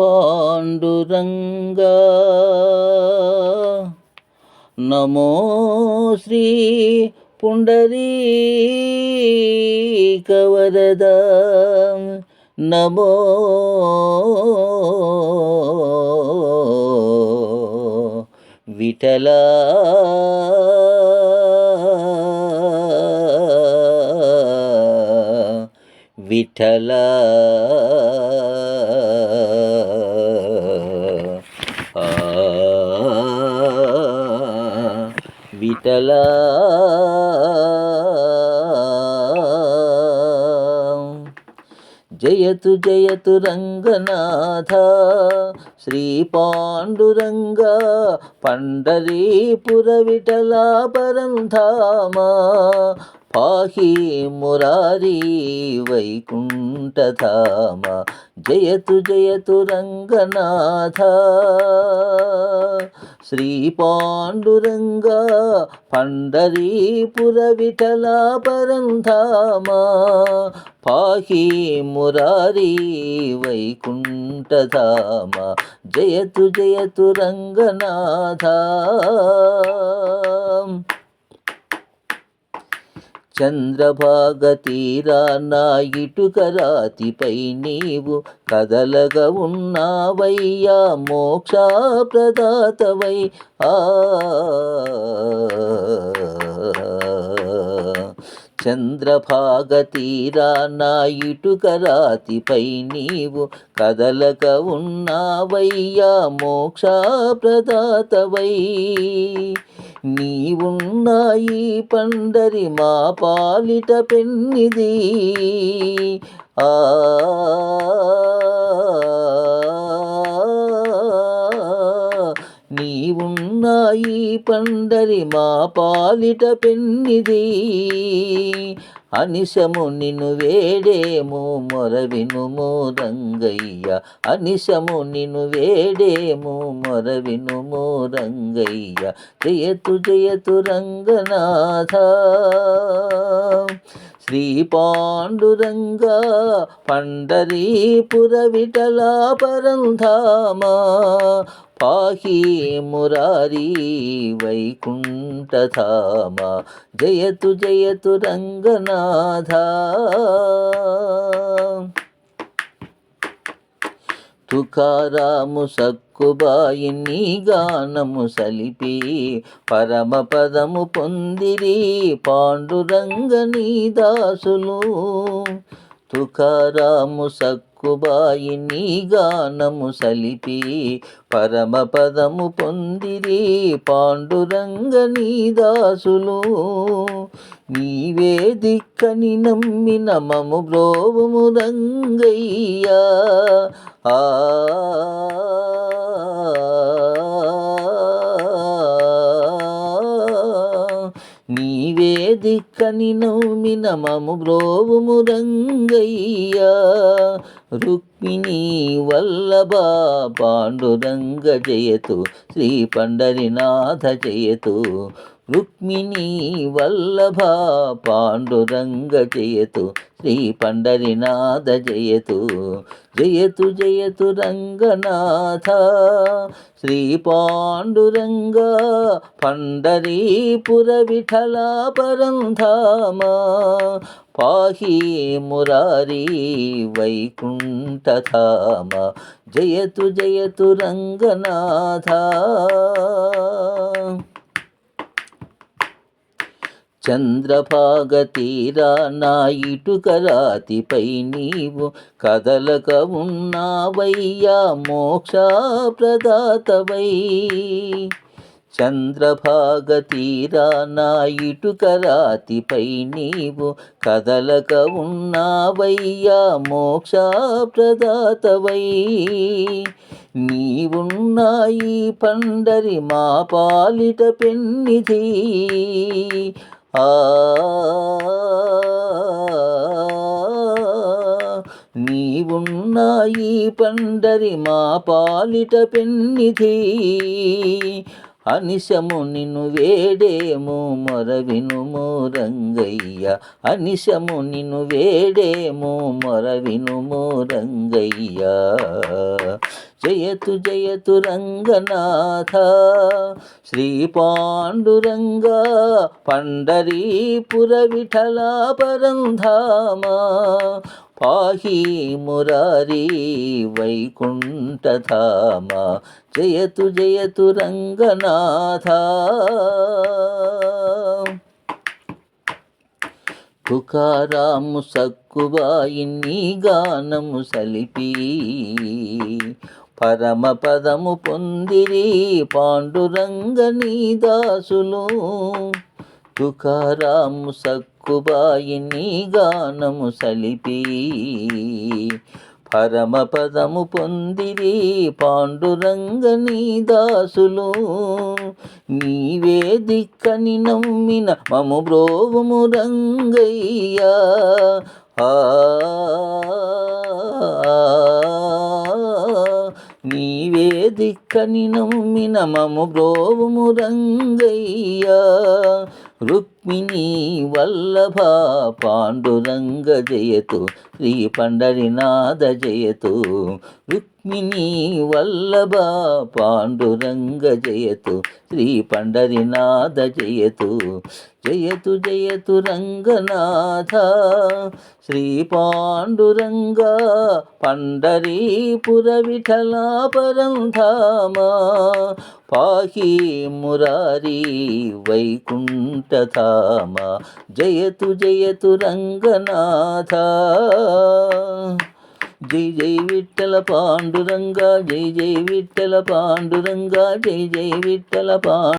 పాండురంగా నమో శ్రీ పుండరీకవరద నమో విఠల విఠల విఠల జయతు జయతు రంగనాథ శ్రీ పాండురంగ పండరీపుర విఠలా పరంధామ పాహి మురారీ వైకుంఠధామ జయతు జయతు రంగనాథ శ్రీ పాండురంగ పండరీపుర విఠలా పరంధామ పాహి మురారీ వైకుంఠధామ జయతు జయతు రంగనాథ చంద్రభాగ తీరాన ఇటుక రాతిపై నీవు కదలగా ఉన్నావయ్యా మోక్షప్రదాతవై చంద్రభాగ తీరాన ఇటుక రాతిపై నీవు కదలక ఉన్నావయ్యా మోక్షప్రదాతవై నీవున్నాయి పండరి మా పాలిట పెన్నిది నీవున్నాయి పండరి మా పాలిట పెన్నిది అనిశము నిన్ను వేడేమో మొరవినుము రంగయ్య అనిశము నిన్ను వేడేమో మొరవినుము రంగయ్య జయతు జయతు రంగనాథ శ్రీ పాండురంగ పండరీపుర విఠలా పరంధామ పాహి మురారీ వైకుంఠధామ జయతు జయతు రంగనాథ తుకారాము సక్కుబాయి నీ గానము సలిపి పరమపదము పొందిరి పాండురంగ నీ దాసులు తుకారాము సక్కుబాయి నీ గానము సలిపి పరమపదము పొందిరి పాండురంగ నీ దాసులు నీవే దిక్కని నమ్మిన మము బ్రోవుము రంగయ్యా నీవే దిక్కని నమ్మిన మము బ్రోవుము రంగయ్యా రుక్మిణీ వల్లభ పాండురంగ జయతు శ్రీ పండరినాథ జయతు రుక్మిణీ వల్లభ పాండురంగ జయతు శ్రీ పండరినాథ జయతు జయతు జయతు రంగనాథ శ్రీ పాండురంగ పండరీపుర విఠలా పరంధామ పాహి మురారీ వైకుంఠధామ జయతు జయతు రంగనాథ చంద్రభాగ తీరాన ఇటుక రాతిపై నీవు కదలక ఉన్నావయ్యా మోక్షప్రదాతవై చంద్రభాగ తీరాన ఇటుక రాతిపై నీవు కదలక ఉన్నావయ్యా మోక్షప్రదాతవై నీవున్నాయి పండరి మా పాలిట పెన్నిధి నీవున్నాయి పండరి మా పాలిట పెన్నిధి అనిశము నిన్ను వేడేము మొరవినుము రంగయ్య, అనిశము నిన్ను వేడేము మొరవినుము రంగయ్య. జయతు జయతు రంగనాథ శ్రీ పాండురంగ, పండరీపుర విఠల పరంధామ, పాహి మురారి వైకుంఠధామ. జయతు జయతు రంగనాథ. తుకారాము సక్కుబాయి నీ గానము సలిపి, పరమ పదము పొందిరి పాండురంగ నీ దాసులు. తుకారాము సక్కుబాయి నీ గానము సలిపి, పరమ పదము పొందిరి పాండురంగ నీ దాసులు. నీవే దిక్కని నమ్మిన మము బ్రోవుము రంగయ్య, నీవే దిక్కని నమ్మిన మము బ్రోవుము రంగయ్య. రుక్మిణీ వల్లభ పాండురంగ జయతు, శ్రీ పండరినాథ జయతు. రుక్మిణీ వల్లభ పాండురంగ జయతు, శ్రీ పండరినాథ జయతు. జయతు జయతు రంగనాథ శ్రీ పాండురంగ, పండరీపుర విఠల పరంధామ, పాహి మురారి వైకుంఠధామ. జయతు జయతు రంగనాథ. జై జై విఠల పాండురంగ, జై జై విఠల పాండురంగ, జై జై విఠల